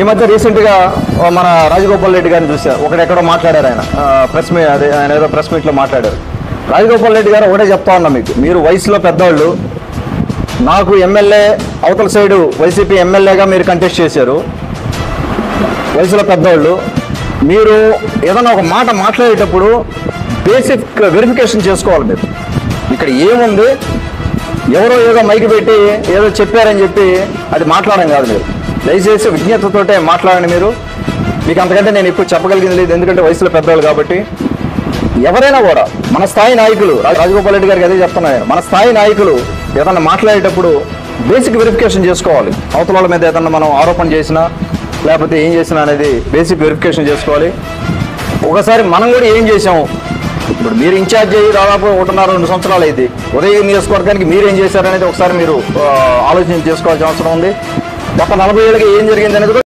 ఈ మధ్య రీసెంట్గా మన రాజగోపాల్ రెడ్డి గారిని చూశారు. ఒకడెక్కడో మాట్లాడారు ఆయన ప్రెస్ మీట్, అదే ఆయన ఏదో ప్రెస్ మీట్లో మాట్లాడారు. రాజగోపాల్ రెడ్డి గారు ఒకటే చెప్తా ఉన్నా, మీకు మీరు వయసులో పెద్దవాళ్ళు, నాకు ఎమ్మెల్యే అవతల సైడు వైసీపీ ఎమ్మెల్యేగా మీరు కంటెస్ట్ చేశారు. వయసులో పెద్దవాళ్ళు మీరు ఏదైనా ఒక మాట మాట్లాడేటప్పుడు బేసిక్ వెరిఫికేషన్ చేసుకోవాలి. మీరు ఇక్కడ ఏముంది, ఎవరో ఏదో మైకి పెట్టి ఏదో చెప్పారని చెప్పి అది మాట్లాడడం కాదు. మీరు దయచేసి విజ్ఞతతోటే మాట్లాడండి. మీకు అంతకంటే నేను ఎక్కువ చెప్పగలిగింది లేదు, ఎందుకంటే వయసులో పెద్దవాళ్ళు కాబట్టి. ఎవరైనా కూడా మన స్థాయి నాయకులు, రాజగోపాల్ రెడ్డి గారికి అదే చెప్తున్నాను, మన స్థాయి నాయకులు ఏదన్నా మాట్లాడేటప్పుడు బేసిక్ వెరిఫికేషన్ చేసుకోవాలి. అవతల వాళ్ళ మీద ఏదన్నా మనం ఆరోపణ చేసినా లేకపోతే ఏం చేసినా అనేది బేసిక్ వెరిఫికేషన్ చేసుకోవాలి. ఒకసారి మనం కూడా ఏం చేసాము, ఇప్పుడు మీరు ఇన్ఛార్జ్ అయ్యి దాదాపు 1.5-2 సంవత్సరాలు అయింది. ఉదయం నియోజకవర్గానికి మీరేం చేశారనేది ఒకసారి మీరు ఆలోచన చేసుకోవాల్సిన అవసరం ఉంది. గత 40 ఏళ్ళకి ఏం జరిగింది అనేది